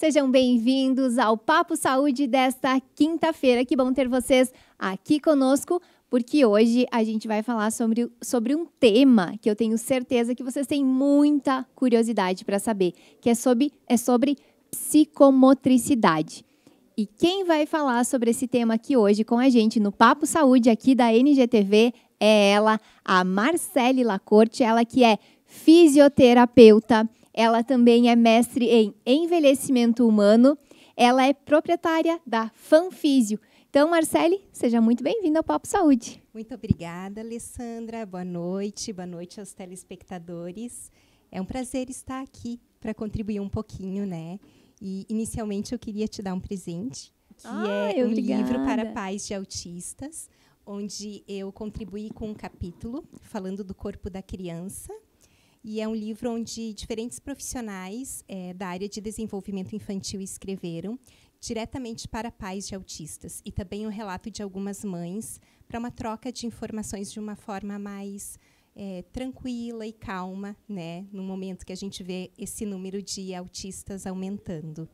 Sejam bem-vindos ao Papo Saúde desta quinta-feira. Que bom ter vocês aqui conosco, porque hoje a gente vai falar sobre um tema que eu tenho certeza que vocês têm muita curiosidade para saber, que é sobre psicomotricidade. E quem vai falar sobre esse tema aqui hoje com a gente no Papo Saúde aqui da NGTV é ela, a Marcele Lacorte, ela que é fisioterapeuta, ela também é mestre em envelhecimento humano, ela é proprietária da Fanfísio. Então, Marcele, seja muito bem-vinda ao Papo Saúde. Muito obrigada, Alessandra. Boa noite aos telespectadores. É um prazer estar aqui para contribuir um pouquinho, né? E, inicialmente, eu queria te dar um presente, que é um livro para pais de autistas, onde eu contribuí com um capítulo falando do corpo da criança. E é um livro onde diferentes profissionais da área de desenvolvimento infantil escreveram diretamente para pais de autistas. E também um relato de algumas mães para uma troca de informações de uma forma mais tranquila e calma, né, no momento que a gente vê esse número de autistas aumentando.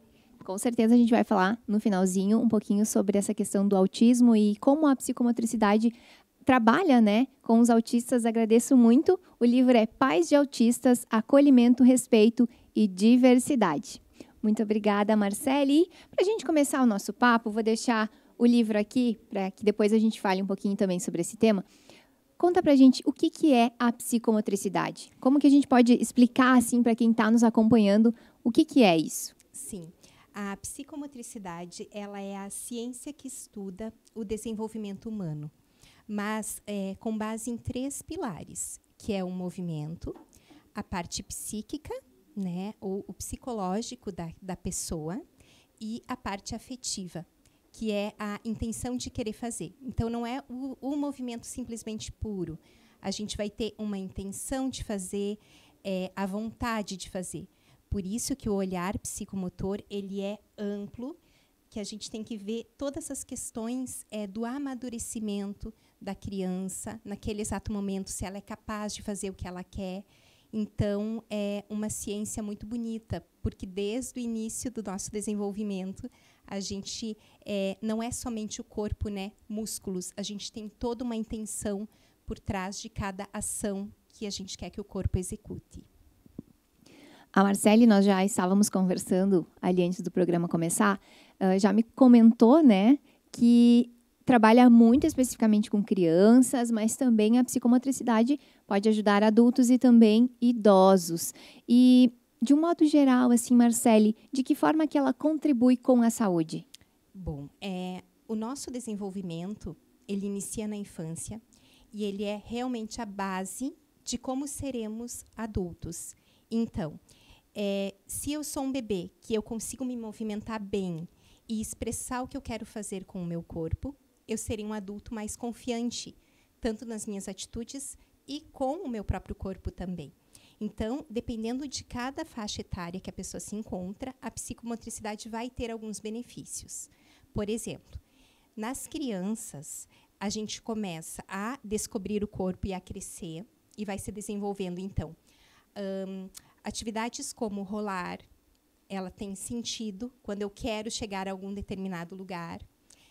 Com certeza a gente vai falar no finalzinho um pouquinho sobre essa questão do autismo e como a psicomotricidade trabalha, né, com os autistas. Agradeço muito. O livro é Pais de Autistas, Acolhimento, Respeito e Diversidade. Muito obrigada, Marcele. Para a gente começar o nosso papo, vou deixar o livro aqui para que depois a gente fale um pouquinho também sobre esse tema. Conta pra gente o que é a psicomotricidade. Como que a gente pode explicar assim para quem está nos acompanhando o que é isso? Sim, a psicomotricidade ela é a ciência que estuda o desenvolvimento humano, mas com base em 3 pilares, que é o movimento, a parte psíquica, né, ou o psicológico da pessoa, e a parte afetiva, que é a intenção de querer fazer. Então, não é o movimento simplesmente puro. A gente vai ter uma intenção de fazer, a vontade de fazer. Por isso que o olhar psicomotor ele é amplo, que a gente tem que ver todas as questões do amadurecimento da criança, naquele exato momento, se ela é capaz de fazer o que ela quer. Então, é uma ciência muito bonita, porque desde o início do nosso desenvolvimento, a gente não é somente o corpo, né, músculos, a gente tem toda uma intenção por trás de cada ação que a gente quer que o corpo execute. A Marcele, nós já estávamos conversando ali antes do programa começar, já me comentou, né, que trabalha muito especificamente com crianças, mas também a psicomotricidade pode ajudar adultos e também idosos. E, de um modo geral, assim, Marcele, de que forma que ela contribui com a saúde? Bom, o nosso desenvolvimento, ele inicia na infância e ele é realmente a base de como seremos adultos. Então, se eu sou um bebê, que eu consigo me movimentar bem e expressar o que eu quero fazer com o meu corpo, eu serei um adulto mais confiante, tanto nas minhas atitudes e com o meu próprio corpo também. Então, dependendo de cada faixa etária que a pessoa se encontra, a psicomotricidade vai ter alguns benefícios. Por exemplo, nas crianças, a gente começa a descobrir o corpo e a crescer, e vai se desenvolvendo, então. Atividades como rolar, ela tem sentido quando eu quero chegar a algum determinado lugar.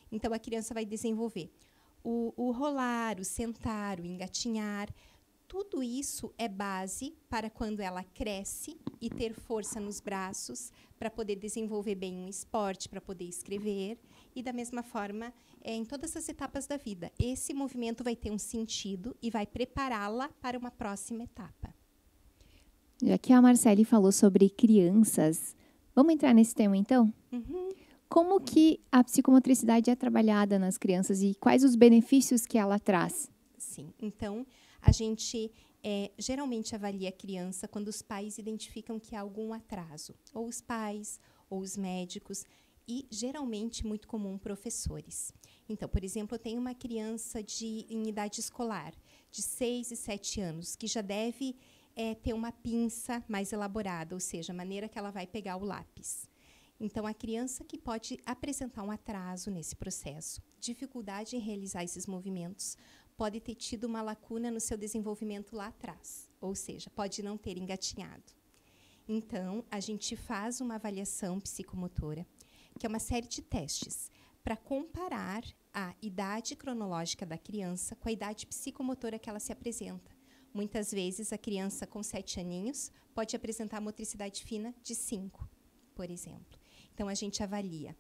Então, a criança vai desenvolver o rolar, o sentar, o engatinhar. Tudo isso é base para quando ela cresce e ter força nos braços para poder desenvolver bem um esporte, para poder escrever. E, da mesma forma, em todas as etapas da vida, esse movimento vai ter um sentido e vai prepará-la para uma próxima etapa. Já que a Marcele falou sobre crianças, vamos entrar nesse tema, então? Uhum. Como que a psicomotricidade é trabalhada nas crianças e quais os benefícios que ela traz? Sim, então, a gente geralmente avalia a criança quando os pais identificam que há algum atraso. Ou os pais, ou os médicos, e geralmente, muito comum, professores. Então, por exemplo, eu tenho uma criança em idade escolar, de 6 e 7 anos, que já deve ter uma pinça mais elaborada, ou seja, a maneira que ela vai pegar o lápis. Então, a criança que pode apresentar um atraso nesse processo, dificuldade em realizar esses movimentos, pode ter tido uma lacuna no seu desenvolvimento lá atrás, ou seja, pode não ter engatinhado. Então, a gente faz uma avaliação psicomotora, que é uma série de testes, para comparar a idade cronológica da criança com a idade psicomotora que ela se apresenta. Muitas vezes, a criança com 7 aninhos pode apresentar motricidade fina de 5, por exemplo. Então, a gente avalia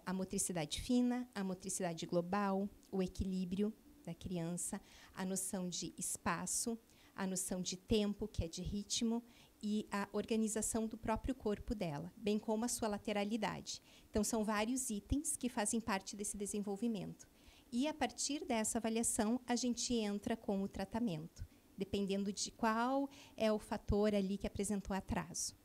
a motricidade fina, a motricidade global, o equilíbrio da criança, a noção de espaço, a noção de tempo, que é de ritmo, e a organização do próprio corpo dela, bem como a sua lateralidade. Então, são vários itens que fazem parte desse desenvolvimento. E, a partir dessa avaliação, a gente entra com o tratamento, dependendo de qual é o fator ali que apresentou atraso.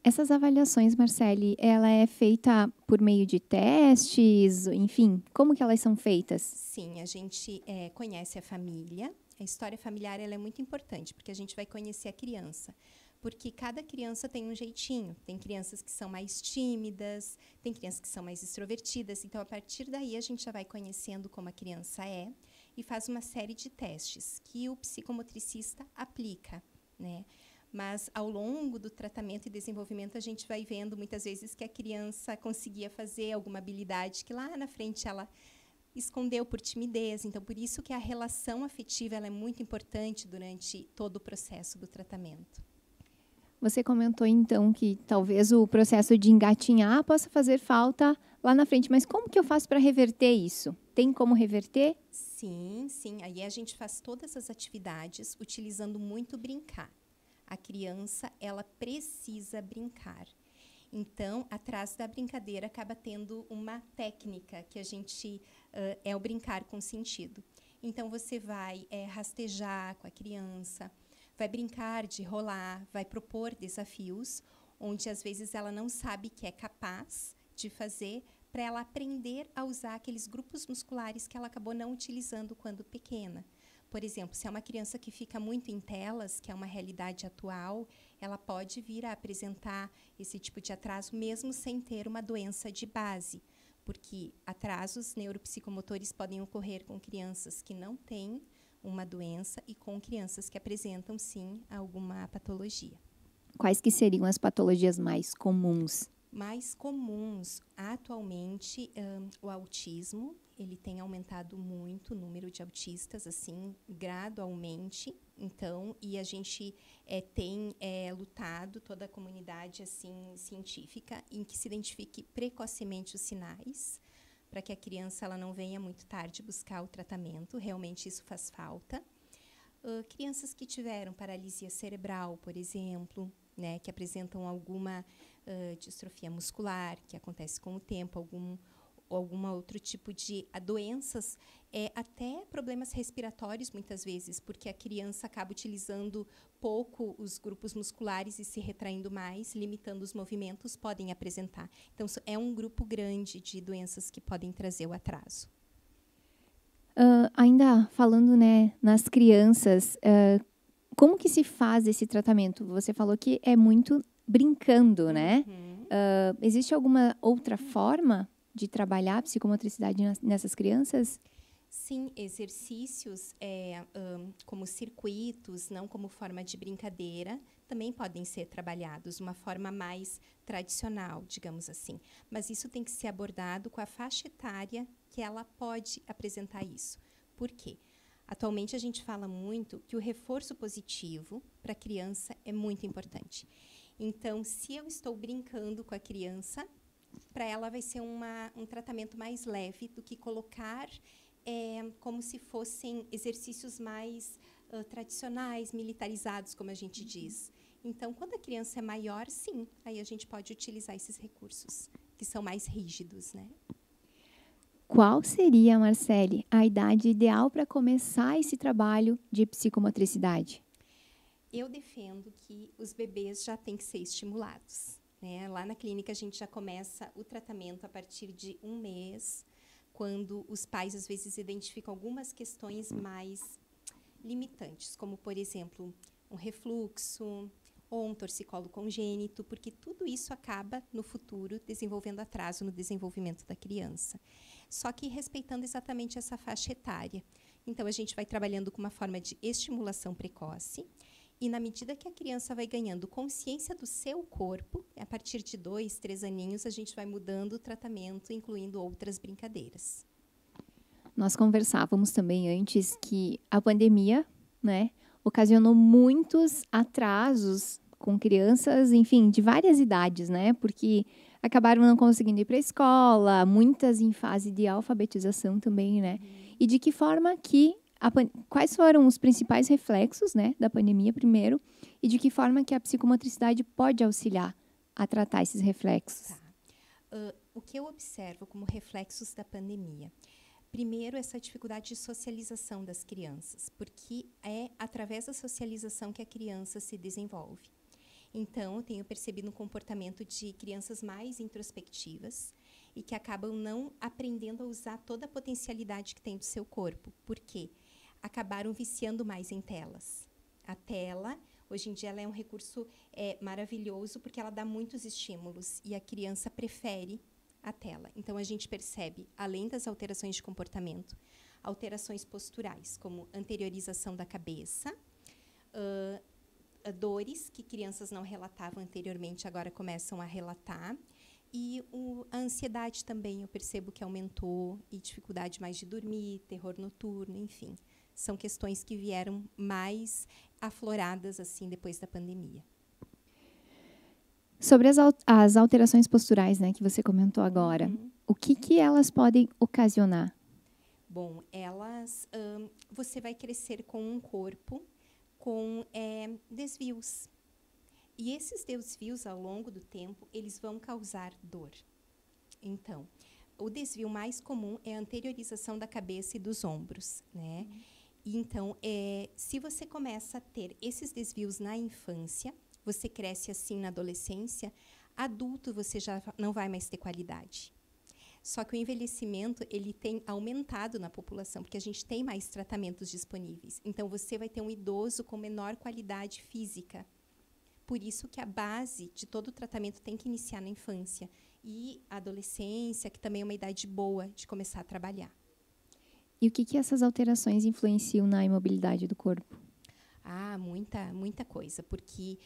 Essas avaliações, Marcele, ela é feita por meio de testes, enfim, como que elas são feitas? Sim, a gente conhece a família. A história familiar ela é muito importante, porque a gente vai conhecer a criança. Porque cada criança tem um jeitinho. Tem crianças que são mais tímidas, tem crianças que são mais extrovertidas. Então, a partir daí, a gente já vai conhecendo como a criança é e faz uma série de testes que o psicomotricista aplica, né? Mas, ao longo do tratamento e desenvolvimento, a gente vai vendo, muitas vezes, que a criança conseguia fazer alguma habilidade que lá na frente ela escondeu por timidez. Então, por isso que a relação afetiva ela é muito importante durante todo o processo do tratamento. Você comentou, então, que talvez o processo de engatinhar possa fazer falta lá na frente. Mas como que eu faço para reverter isso? Tem como reverter? Sim, sim. Aí a gente faz todas as atividades utilizando muito brincar. A criança, ela precisa brincar. Então, atrás da brincadeira, acaba tendo uma técnica que a gente é o brincar com sentido. Então, você vai rastejar com a criança, vai brincar de rolar, vai propor desafios, onde às vezes ela não sabe que é capaz de fazer, para ela aprender a usar aqueles grupos musculares que ela acabou não utilizando quando pequena. Por exemplo, se é uma criança que fica muito em telas, que é uma realidade atual, ela pode vir a apresentar esse tipo de atraso mesmo sem ter uma doença de base, porque atrasos neuropsicomotores podem ocorrer com crianças que não têm uma doença e com crianças que apresentam, sim, alguma patologia. Quais que seriam as patologias mais comuns? Mais comuns, atualmente, o autismo. Ele tem aumentado muito o número de autistas, assim, gradualmente. Então, e a gente tem lutado, toda a comunidade assim, científica, em que se identifique precocemente os sinais, para que a criança ela não venha muito tarde buscar o tratamento. Realmente isso faz falta. Crianças que tiveram paralisia cerebral, por exemplo, né, que apresentam alguma distrofia muscular, que acontece com o tempo, algum outro tipo de doenças, até problemas respiratórios, muitas vezes, porque a criança acaba utilizando pouco os grupos musculares e se retraindo mais, limitando os movimentos, podem apresentar. Então, é um grupo grande de doenças que podem trazer o atraso. Ainda falando, né, nas crianças, como que se faz esse tratamento? Você falou que é muito brincando, né? Existe alguma outra forma de trabalhar a psicomotricidade nessas crianças? Sim, exercícios como circuitos, não como forma de brincadeira, também podem ser trabalhados, uma forma mais tradicional, digamos assim. Mas isso tem que ser abordado com a faixa etária que ela pode apresentar isso. Por quê? Atualmente, a gente fala muito que o reforço positivo para a criança é muito importante. Então, se eu estou brincando com a criança, para ela vai ser um tratamento mais leve do que colocar como se fossem exercícios mais tradicionais, militarizados, como a gente diz. Então, quando a criança é maior, sim, aí a gente pode utilizar esses recursos, que são mais rígidos, né? Qual seria, Marcele, a idade ideal para começar esse trabalho de psicomotricidade? Eu defendo que os bebês já têm que ser estimulados, né? Lá na clínica, a gente já começa o tratamento a partir de 1 mês, quando os pais, às vezes, identificam algumas questões mais limitantes, como, por exemplo, um refluxo ou um torcicolo congênito, porque tudo isso acaba, no futuro, desenvolvendo atraso no desenvolvimento da criança. Só que respeitando exatamente essa faixa etária. Então, a gente vai trabalhando com uma forma de estimulação precoce E na medida que a criança vai ganhando consciência do seu corpo, a partir de 2, 3 aninhos, a gente vai mudando o tratamento, incluindo outras brincadeiras. Nós conversávamos também antes que a pandemia, né, ocasionou muitos atrasos com crianças, enfim, de várias idades, né? Porque acabaram não conseguindo ir para a escola, muitas em fase de alfabetização também, né? E de que forma que quais foram os principais reflexos, né, da pandemia primeiro, e de que forma que a psicomotricidade pode auxiliar a tratar esses reflexos? Tá. O que eu observo como reflexos da pandemia? Primeiro, essa dificuldade de socialização das crianças, porque é através da socialização que a criança se desenvolve. Então, eu tenho percebido um comportamento de crianças mais introspectivas e que acabam não aprendendo a usar toda a potencialidade que tem do seu corpo. Por quê? Acabaram viciando mais em telas. A tela, hoje em dia, ela é um recurso maravilhoso porque ela dá muitos estímulos e a criança prefere a tela. Então, a gente percebe, além das alterações de comportamento, alterações posturais, como anteriorização da cabeça, dores que crianças não relatavam anteriormente, agora começam a relatar, e a ansiedade também, eu percebo que aumentou, e dificuldade mais de dormir, terror noturno, enfim. São questões que vieram mais afloradas assim depois da pandemia. Sobre as alterações posturais, né, que você comentou agora, o que elas podem ocasionar? Bom, você vai crescer com um corpo com desvios. E esses desvios, ao longo do tempo, eles vão causar dor. Então, o desvio mais comum é a anteriorização da cabeça e dos ombros, né? E então, se você começa a ter esses desvios na infância, você cresce assim na adolescência, adulto você já não vai mais ter qualidade. Só que o envelhecimento, ele tem aumentado na população, porque a gente tem mais tratamentos disponíveis. Então, você vai ter um idoso com menor qualidade física. Por isso que a base de todo o tratamento tem que iniciar na infância. E a adolescência, que também é uma idade boa de começar a trabalhar. E o que essas alterações influenciam na imobilidade do corpo? Muita coisa. Porque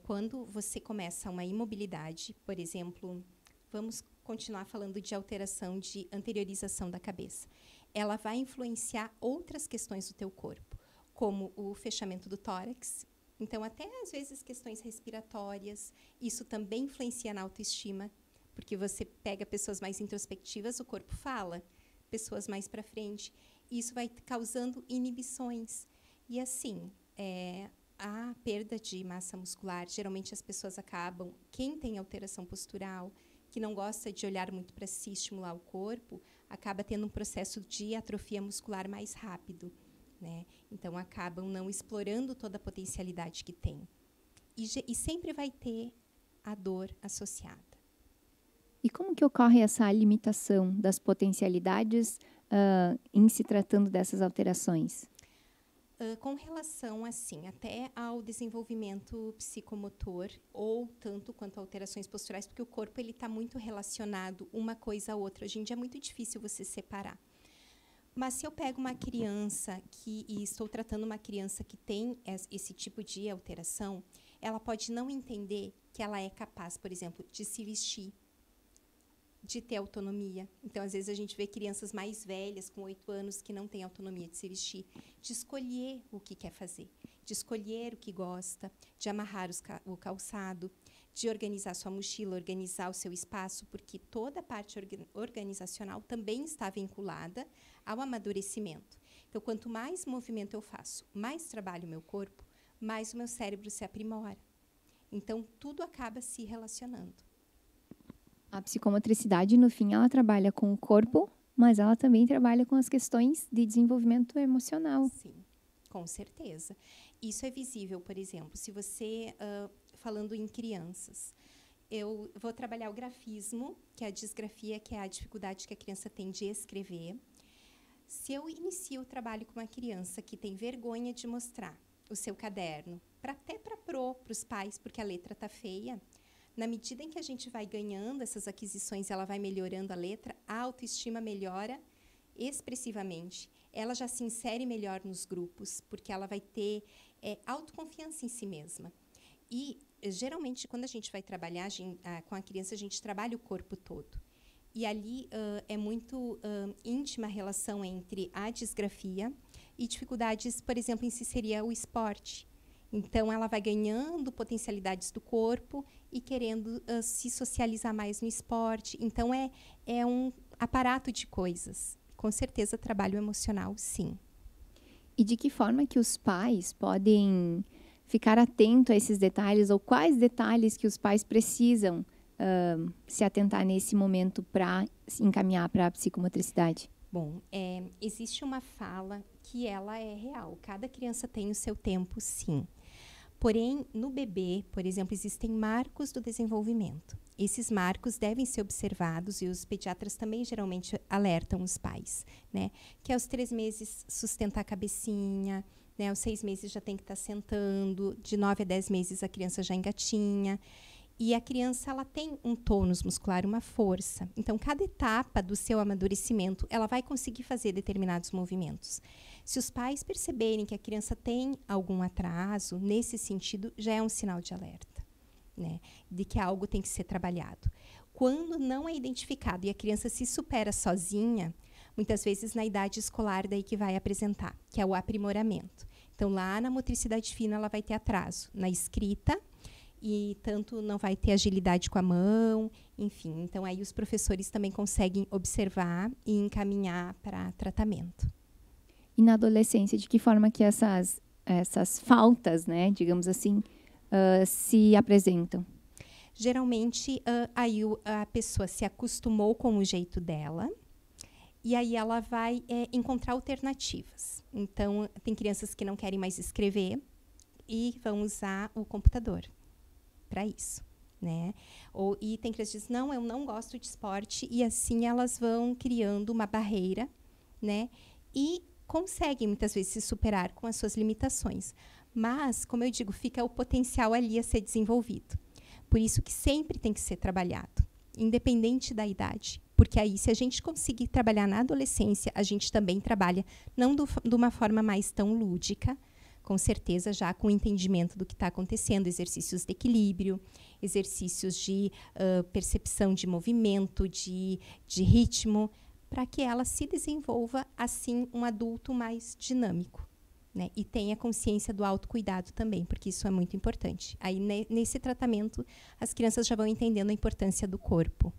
quando você começa uma imobilidade, por exemplo, vamos continuar falando de alteração de anteriorização da cabeça. Ela vai influenciar outras questões do teu corpo, como o fechamento do tórax. Então, até às vezes questões respiratórias, isso também influencia na autoestima, porque você pega pessoas mais introspectivas, o corpo fala, pessoas mais para frente, isso vai causando inibições. E assim, a perda de massa muscular, geralmente as pessoas acabam, quem tem alteração postural, que não gosta de olhar muito para si, estimular o corpo, acaba tendo um processo de atrofia muscular mais rápido, né? Então, acabam não explorando toda a potencialidade que tem. E sempre vai ter a dor associada. E como que ocorre essa limitação das potencialidades em se tratando dessas alterações? Com relação, assim, até ao desenvolvimento psicomotor, ou tanto quanto a alterações posturais, porque o corpo está muito relacionado uma coisa a outra. Hoje em dia é muito difícil você separar. Mas se eu pego uma criança e estou tratando uma criança que tem esse tipo de alteração, ela pode não entender que ela é capaz, por exemplo, de se vestir, de ter autonomia. Então, às vezes, a gente vê crianças mais velhas, com 8 anos, que não têm autonomia de se vestir, de escolher o que quer fazer, de escolher o que gosta, de amarrar o calçado, de organizar sua mochila, organizar o seu espaço, porque toda a parte organizacional também está vinculada ao amadurecimento. Então, quanto mais movimento eu faço, mais trabalho o meu corpo, mais o meu cérebro se aprimora. Então, tudo acaba se relacionando. A psicomotricidade, no fim, ela trabalha com o corpo, mas ela também trabalha com as questões de desenvolvimento emocional. Sim, com certeza. Isso é visível, por exemplo, se você, falando em crianças, eu vou trabalhar o grafismo, que é a disgrafia, que é a dificuldade que a criança tem de escrever. Se eu inicio o trabalho com uma criança que tem vergonha de mostrar o seu caderno, até para os pais, porque a letra está feia, na medida em que a gente vai ganhando essas aquisições, ela vai melhorando a letra, a autoestima melhora expressivamente. Ela já se insere melhor nos grupos, porque ela vai ter é autoconfiança em si mesma. E, geralmente, quando a gente vai trabalhar com a criança, a gente trabalha o corpo todo. E ali é muito íntima a relação entre a disgrafia e dificuldades, por exemplo, em si seria o esporte. Então, ela vai ganhando potencialidades do corpo e querendo se socializar mais no esporte. Então, é um aparato de coisas. Com certeza, trabalho emocional, sim. E de que forma que os pais podem ficar atento a esses detalhes, ou quais detalhes que os pais precisam se atentar nesse momento para se encaminhar para a psicomotricidade? Bom, existe uma fala que ela é real. Cada criança tem o seu tempo, sim. Porém, no bebê, por exemplo, existem marcos do desenvolvimento. Esses marcos devem ser observados e os pediatras também geralmente alertam os pais, né? Que aos 3 meses sustentar a cabecinha, né? Aos 6 meses já tem que estar sentando, de 9 a 10 meses a criança já engatinha. E a criança, ela tem um tônus muscular, uma força. Então, cada etapa do seu amadurecimento, ela vai conseguir fazer determinados movimentos. Se os pais perceberem que a criança tem algum atraso, nesse sentido, já é um sinal de alerta, né? De que algo tem que ser trabalhado. Quando não é identificado e a criança se supera sozinha, muitas vezes na idade escolar daí que vai apresentar, que é o aprimoramento. Então, lá na motricidade fina, ela vai ter atraso na escrita, e tanto não vai ter agilidade com a mão, enfim. Então, aí os professores também conseguem observar e encaminhar para tratamento. E na adolescência, de que forma que essas faltas, né, digamos assim, se apresentam? Geralmente, aí a pessoa se acostumou com o jeito dela, e aí ela vai encontrar alternativas. Então, tem crianças que não querem mais escrever e vão usar o computador para isso, né? E tem crianças que dizem, não, eu não gosto de esporte, e assim elas vão criando uma barreira, né? E conseguem muitas vezes se superar com as suas limitações. Mas, como eu digo, fica o potencial ali a ser desenvolvido. Por isso que sempre tem que ser trabalhado, independente da idade. Porque aí, se a gente conseguir trabalhar na adolescência, a gente também trabalha, não de uma forma mais tão lúdica, com certeza já com o entendimento do que está acontecendo, exercícios de equilíbrio, exercícios de percepção de movimento, de ritmo, para que ela se desenvolva, assim, um adulto mais dinâmico, né? E tenha consciência do autocuidado também, porque isso é muito importante. Aí, nesse tratamento, as crianças já vão entendendo a importância do corpo.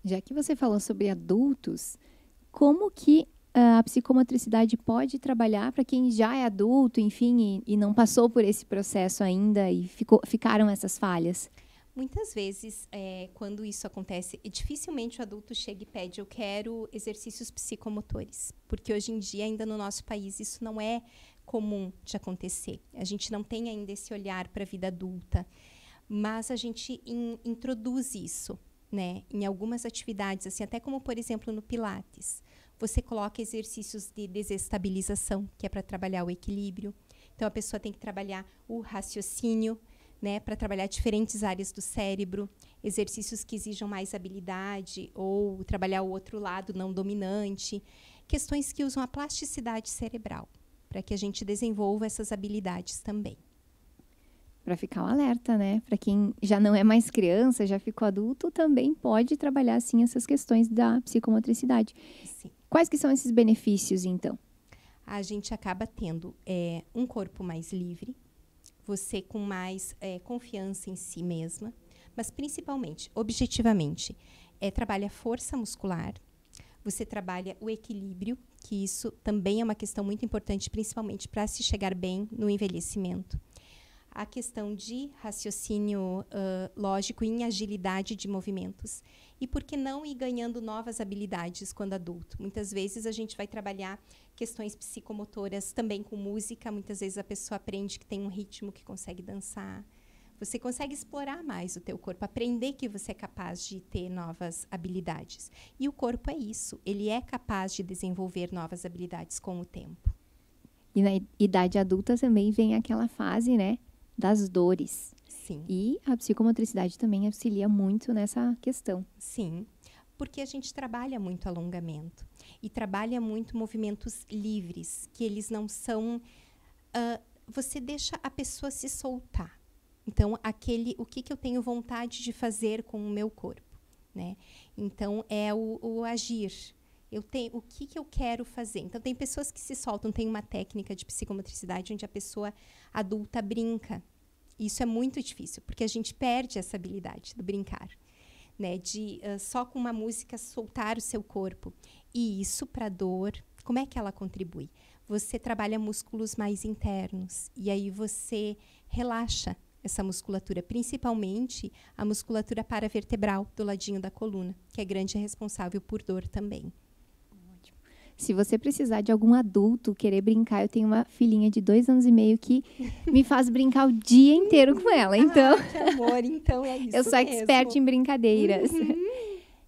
Já que você falou sobre adultos, como que a psicomotricidade pode trabalhar para quem já é adulto, enfim, e não passou por esse processo ainda e ficaram essas falhas? Muitas vezes, quando isso acontece, dificilmente o adulto chega e pede, eu quero exercícios psicomotores, porque hoje em dia, ainda no nosso país, isso não é comum de acontecer. A gente não tem ainda esse olhar para a vida adulta, mas a gente introduz isso, né, em algumas atividades, assim, até como, por exemplo, no Pilates. Você coloca exercícios de desestabilização, que é para trabalhar o equilíbrio. Então, a pessoa tem que trabalhar o raciocínio, né, para trabalhar diferentes áreas do cérebro, exercícios que exijam mais habilidade, ou trabalhar o outro lado não dominante. Questões que usam a plasticidade cerebral, para que a gente desenvolva essas habilidades também. Para ficar um alerta, né? Para quem já não é mais criança, já ficou adulto, também pode trabalhar, sim, essas questões da psicomotricidade. Sim. Quais que são esses benefícios, então? A gente acaba tendo um corpo mais livre, você com mais confiança em si mesma, mas principalmente, objetivamente, trabalha a força muscular, você trabalha o equilíbrio, que isso também é uma questão muito importante, principalmente para se chegar bem no envelhecimento. A questão de raciocínio lógico e em agilidade de movimentos. E por que não ir ganhando novas habilidades quando adulto? Muitas vezes a gente vai trabalhar questões psicomotoras também com música. Muitas vezes a pessoa aprende que tem um ritmo que consegue dançar. Você consegue explorar mais o teu corpo, aprender que você é capaz de ter novas habilidades. E o corpo é isso, ele é capaz de desenvolver novas habilidades com o tempo. E na idade adulta também vem aquela fase, né, das dores. Sim. E a psicomotricidade também auxilia muito nessa questão. Sim, porque a gente trabalha muito alongamento e trabalha muito movimentos livres, que eles não são você deixa a pessoa se soltar. Então, o que eu tenho vontade de fazer com o meu corpo, né? Então, é o agir. O que eu quero fazer? Então, tem pessoas que se soltam. Tem uma técnica de psicomotricidade onde a pessoa adulta brinca. Isso é muito difícil, porque a gente perde essa habilidade do brincar, né? De só com uma música soltar o seu corpo. E isso, para a dor, como é que ela contribui? Você trabalha músculos mais internos. E aí você relaxa essa musculatura, principalmente a musculatura paravertebral do ladinho da coluna, que é grande responsável por dor também. Ótimo. Se você precisar de algum adulto querer brincar, eu tenho uma filhinha de 2 anos e meio que me faz brincar o dia inteiro com ela. Então, que amor, então é isso. Eu sou expert mesmo. em brincadeiras.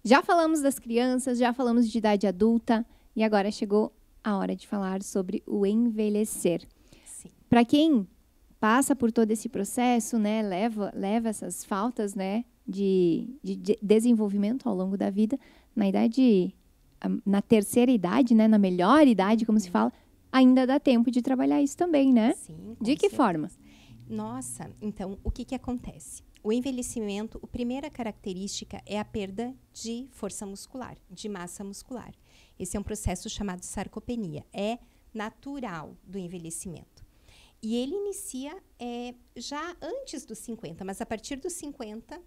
Já falamos das crianças, já falamos de idade adulta e agora chegou a hora de falar sobre o envelhecer. Para quem passa por todo esse processo, né, leva essas faltas, né, de desenvolvimento ao longo da vida, na terceira idade, né, na melhor idade, como se fala, ainda dá tempo de trabalhar isso também, né? Sim, de que forma? Nossa, então, o que acontece? O envelhecimento, a primeira característica é a perda de força muscular, de massa muscular. Esse é um processo chamado sarcopenia. É natural do envelhecimento. E ele inicia já antes dos 50, mas a partir dos 50,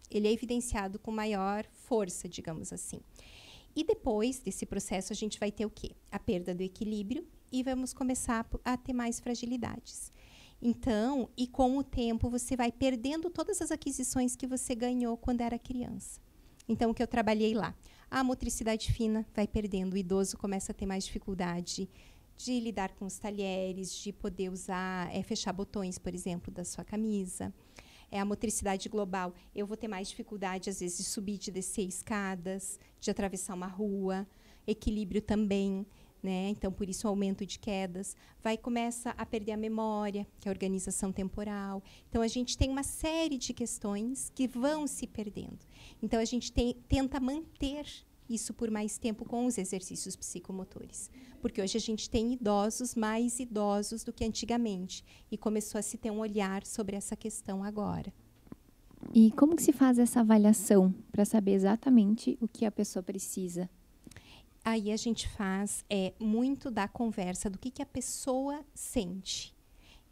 ele é evidenciado com maior força, digamos assim. E depois desse processo, a gente vai ter o quê? A perda do equilíbrio e vamos começar a ter mais fragilidades. Então, e com o tempo, você vai perdendo todas as aquisições que você ganhou quando era criança. Então, o que eu trabalhei lá? A motricidade fina vai perdendo, o idoso começa a ter mais dificuldade de lidar com os talheres, de poder usar, fechar botões, por exemplo, da sua camisa. A motricidade global, eu vou ter mais dificuldade, às vezes, de subir, de descer escadas, de atravessar uma rua. Equilíbrio também, né? Então, por isso, o aumento de quedas. Começa a perder a memória, que é a organização temporal. Então, a gente tem uma série de questões que vão se perdendo. Então, a gente tenta manter isso por mais tempo com os exercícios psicomotores. Porque hoje a gente tem idosos, mais idosos do que antigamente. E começou a se ter um olhar sobre essa questão agora. E como que se faz essa avaliação para saber exatamente o que a pessoa precisa? Aí a gente faz muito da conversa, do que a pessoa sente.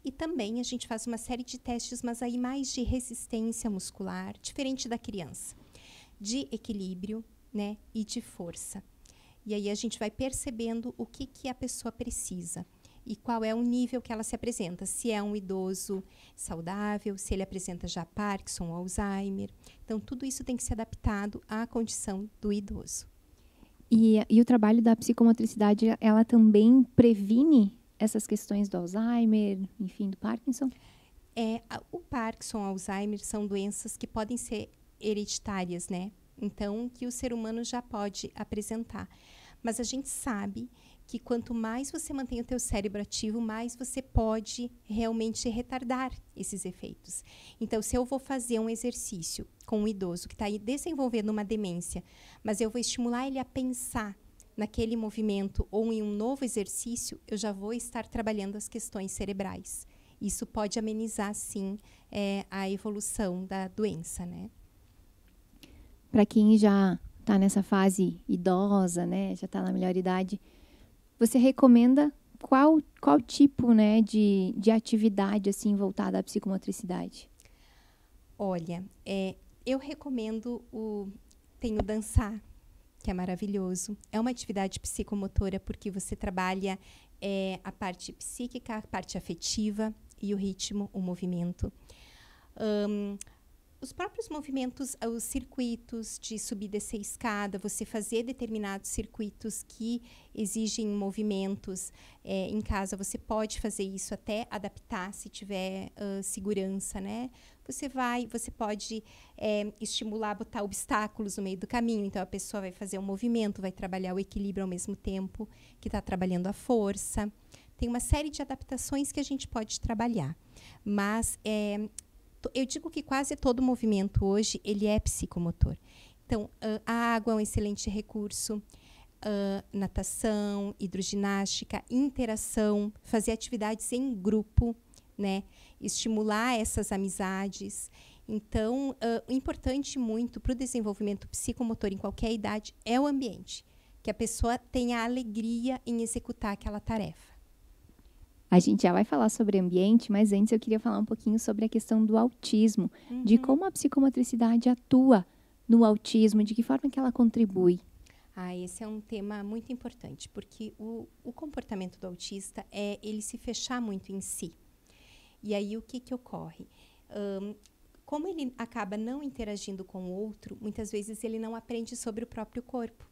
E também a gente faz uma série de testes, mas aí mais de resistência muscular, diferente da criança. De equilíbrio, né, e de força. E aí a gente vai percebendo o que a pessoa precisa e qual é o nível que ela se apresenta. Se é um idoso saudável, se ele apresenta já Parkinson, Alzheimer. Então, tudo isso tem que ser adaptado à condição do idoso. E o trabalho da psicomotricidade, ela também previne essas questões do Alzheimer, enfim, do Parkinson? O Parkinson, o Alzheimer são doenças que podem ser hereditárias, né? Então, que o ser humano já pode apresentar. Mas a gente sabe que quanto mais você mantém o teu cérebro ativo, mais você pode realmente retardar esses efeitos. Então, se eu vou fazer um exercício com um idoso que está desenvolvendo uma demência, mas eu vou estimular ele a pensar naquele movimento ou em um novo exercício, eu já vou estar trabalhando as questões cerebrais. Isso pode amenizar, sim, a evolução da doença, né? Para quem já está nessa fase idosa, né, já está na melhor idade, você recomenda qual tipo, né, de atividade assim voltada à psicomotricidade? Olha, eu recomendo tem o dançar, que é maravilhoso. É uma atividade psicomotora porque você trabalha a parte psíquica, a parte afetiva e o ritmo, o movimento. Os próprios movimentos, os circuitos de subir e descer escada, você fazer determinados circuitos que exigem movimentos. Em casa, você pode fazer isso até adaptar, se tiver segurança, né? Você pode estimular, botar obstáculos no meio do caminho. Então, a pessoa vai fazer um movimento, vai trabalhar o equilíbrio ao mesmo tempo que está trabalhando a força. Tem uma série de adaptações que a gente pode trabalhar. Mas eu digo que quase todo movimento hoje ele é psicomotor. Então, a água é um excelente recurso, natação, hidroginástica, interação, fazer atividades em grupo, né? Estimular essas amizades. Então, o importante muito para o desenvolvimento psicomotor em qualquer idade é o ambiente, que a pessoa tenha alegria em executar aquela tarefa. A gente já vai falar sobre ambiente, mas antes eu queria falar um pouquinho sobre a questão do autismo, de como a psicomotricidade atua no autismo, de que forma que ela contribui. Esse é um tema muito importante, porque o comportamento do autista é ele se fechar muito em si. E aí, o que ocorre? Como ele acaba não interagindo com o outro, muitas vezes ele não aprende sobre o próprio corpo.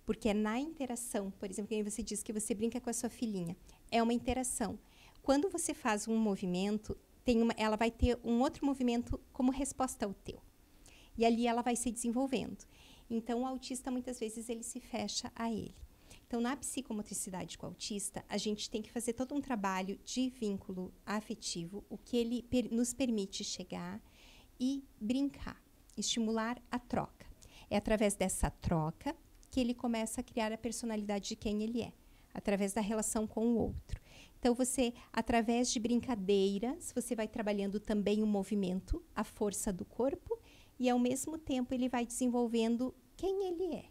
Porque é na interação, por exemplo, quando você diz que você brinca com a sua filhinha, é uma interação. Quando você faz um movimento, ela vai ter um outro movimento como resposta ao teu. E ali ela vai se desenvolvendo. Então, o autista, muitas vezes, ele se fecha a ele. Então, na psicomotricidade com o autista, a gente tem que fazer todo um trabalho de vínculo afetivo, o que ele nos permite chegar e brincar, estimular a troca. É através dessa troca que ele começa a criar a personalidade de quem ele é, através da relação com o outro. Então, através de brincadeiras, você vai trabalhando também o movimento, a força do corpo, e, ao mesmo tempo, ele vai desenvolvendo quem ele é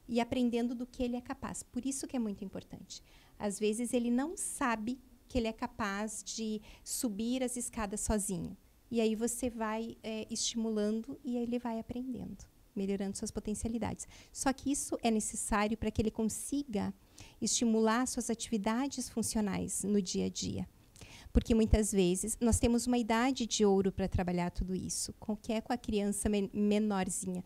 e aprendendo do que ele é capaz. Por isso que é muito importante. Às vezes, ele não sabe que ele é capaz de subir as escadas sozinho. E aí você vai estimulando e ele vai aprendendo, melhorando suas potencialidades. Só que isso é necessário para que ele consiga estimular suas atividades funcionais no dia a dia. Porque muitas vezes nós temos uma idade de ouro para trabalhar tudo isso, com a criança menorzinha.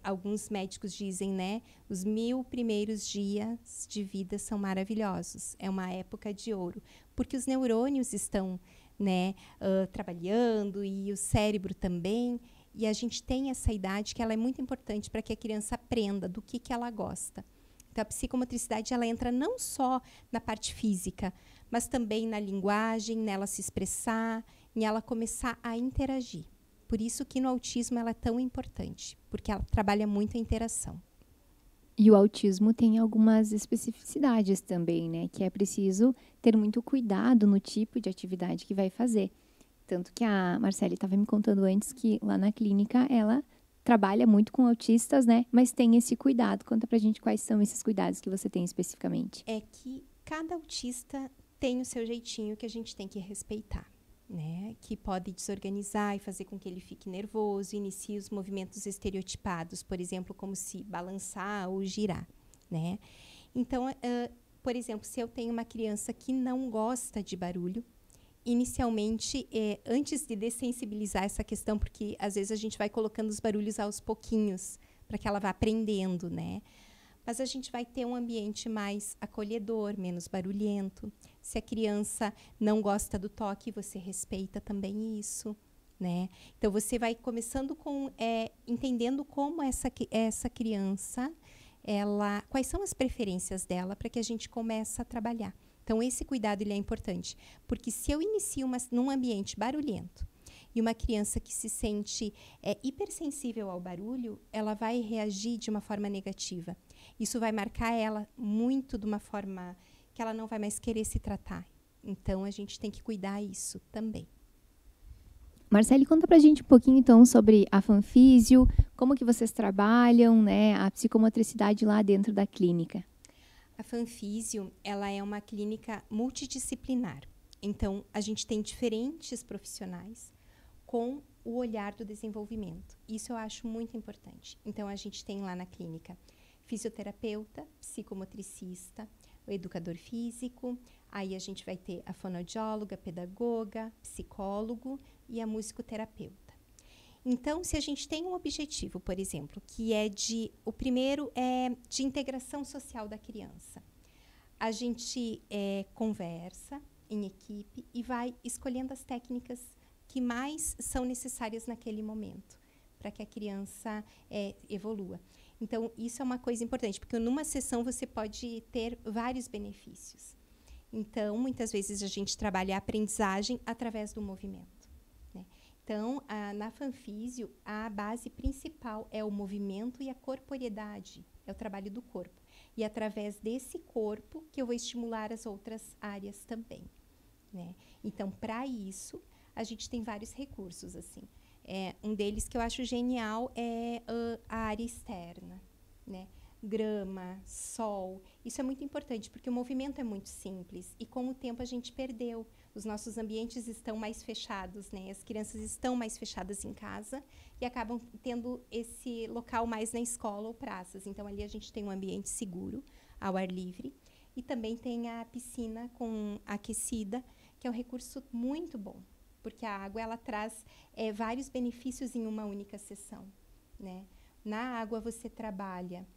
Alguns médicos dizem, né, os 1000 primeiros dias de vida são maravilhosos. É uma época de ouro, porque os neurônios estão, né, trabalhando e o cérebro também. E a gente tem essa idade que ela é muito importante para que a criança aprenda do que ela gosta. Então, a psicomotricidade ela entra não só na parte física, mas também na linguagem, nela se expressar, em ela começar a interagir. Por isso que no autismo ela é tão importante, porque ela trabalha muito a interação. E o autismo tem algumas especificidades também, né? Que é preciso ter muito cuidado no tipo de atividade que vai fazer. Tanto que a Marcele estava me contando antes que lá na clínica ela trabalha muito com autistas, né? Mas tem esse cuidado. Conta pra gente quais são esses cuidados que você tem especificamente. É que cada autista tem o seu jeitinho que a gente tem que respeitar, né? Que pode desorganizar e fazer com que ele fique nervoso, inicie os movimentos estereotipados, por exemplo, como se balançar ou girar, né? Então, por exemplo, se eu tenho uma criança que não gosta de barulho, inicialmente, antes de dessensibilizar essa questão, porque às vezes a gente vai colocando os barulhos aos pouquinhos, para que ela vá aprendendo, né? Mas a gente vai ter um ambiente mais acolhedor, menos barulhento. Se a criança não gosta do toque, você respeita também isso, né? Então, você vai começando entendendo como essa criança, quais são as preferências dela, para que a gente comece a trabalhar. Então, esse cuidado ele é importante, porque se eu inicio num ambiente barulhento, e uma criança que se sente hipersensível ao barulho, ela vai reagir de uma forma negativa. Isso vai marcar ela muito de uma forma que ela não vai mais querer se tratar. Então, a gente tem que cuidar isso também. Marcele, conta pra gente um pouquinho, então, sobre a Fanfísio, como que vocês trabalham, né, a psicomotricidade lá dentro da clínica. A Fanfísio, ela é uma clínica multidisciplinar. Então, a gente tem diferentes profissionais com o olhar do desenvolvimento. Isso eu acho muito importante. Então, a gente tem lá na clínica fisioterapeuta, psicomotricista, o educador físico, aí a gente vai ter a fonoaudióloga, pedagoga, psicólogo e a musicoterapeuta. Então, se a gente tem um objetivo, por exemplo, que o primeiro é de integração social da criança, a gente conversa em equipe e vai escolhendo as técnicas que mais são necessárias naquele momento, para que a criança evolua. Então, isso é uma coisa importante, porque numa sessão você pode ter vários benefícios. Então, muitas vezes a gente trabalha a aprendizagem através do movimento, né? Então, na Fanfísio, a base principal é o movimento e a corporeidade, é o trabalho do corpo. E através desse corpo que eu vou estimular as outras áreas também. né? Então, para isso, a gente tem vários recursos, assim. Um deles que eu acho genial é a área externa, né? Grama, sol. Isso é muito importante, porque o movimento é muito simples. E com o tempo a gente perdeu. Os nossos ambientes estão mais fechados, né? As crianças estão mais fechadas em casa e acabam tendo esse local mais na escola ou praças. Então, ali a gente tem um ambiente seguro, ao ar livre. E também tem a piscina aquecida, que é um recurso muito bom, porque a água ela traz vários benefícios em uma única sessão, né? Na água você trabalha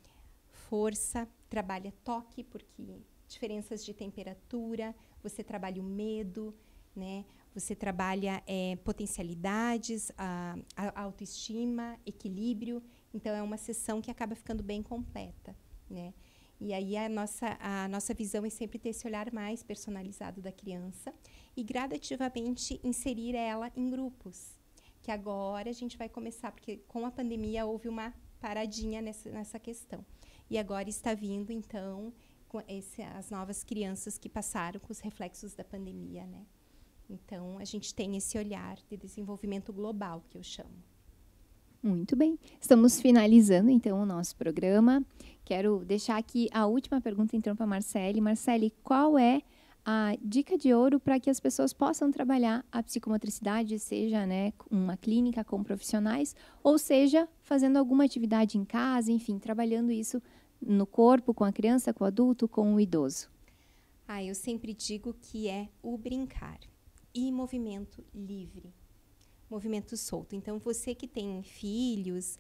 força, trabalha toque, porque diferenças de temperatura, você trabalha o medo, né? Você trabalha potencialidades, a autoestima, equilíbrio. Então, é uma sessão que acaba ficando bem completa, né? E aí a nossa visão é sempre ter esse olhar mais personalizado da criança e gradativamente inserir ela em grupos, que agora a gente vai começar, porque com a pandemia houve uma paradinha nessa questão. E agora está vindo, então, as novas crianças que passaram com os reflexos da pandemia, né? Então, a gente tem esse olhar de desenvolvimento global, que eu chamo. Muito bem. Estamos finalizando, então, o nosso programa. Quero deixar aqui a última pergunta, então, para a Marcele. Marcele, qual é a dica de ouro para que as pessoas possam trabalhar a psicomotricidade, seja, né, uma clínica com profissionais, ou seja, fazendo alguma atividade em casa, enfim, trabalhando isso no corpo, com a criança, com o adulto, com o idoso? Eu sempre digo que é o brincar e movimento livre. Movimento solto. Então, você que tem filhos,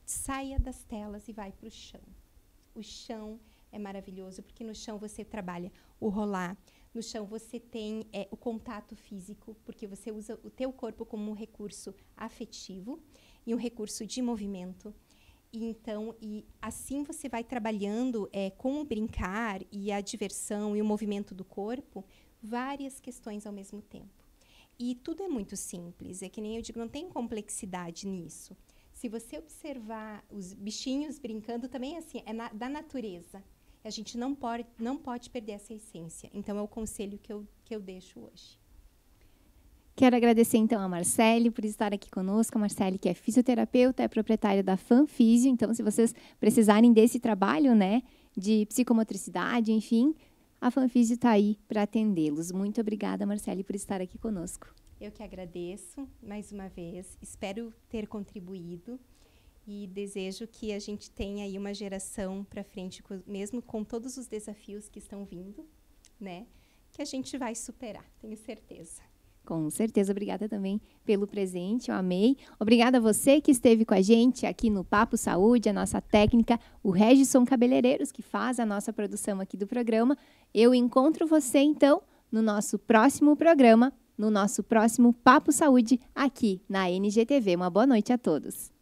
saia das telas e vai para o chão. O chão é maravilhoso, porque no chão você trabalha o rolar, no chão você tem o contato físico, porque você usa o teu corpo como um recurso afetivo e um recurso de movimento. E assim você vai trabalhando com o brincar e a diversão e o movimento do corpo, várias questões ao mesmo tempo. E tudo é muito simples, é que nem eu digo, não tem complexidade nisso. Se você observar os bichinhos brincando, também é assim, da natureza. A gente não pode perder essa essência. Então, é o conselho que eu deixo hoje. Quero agradecer, então, a Marcele por estar aqui conosco. A Marcele, que é fisioterapeuta, é proprietária da FanFisio. Então, se vocês precisarem desse trabalho, né, de psicomotricidade, enfim, a FanFisio está aí para atendê-los. Muito obrigada, Marcele, por estar aqui conosco. Eu que agradeço, mais uma vez. Espero ter contribuído e desejo que a gente tenha aí uma geração para frente, mesmo com todos os desafios que estão vindo, né? Que a gente vai superar, tenho certeza. Com certeza, obrigada também pelo presente, eu amei. Obrigada a você que esteve com a gente aqui no Papo Saúde, a nossa técnica, o Regison Cabeleireiros, que faz a nossa produção aqui do programa. Eu encontro você, então, no nosso próximo programa, no nosso próximo Papo Saúde, aqui na NGTV. Uma boa noite a todos.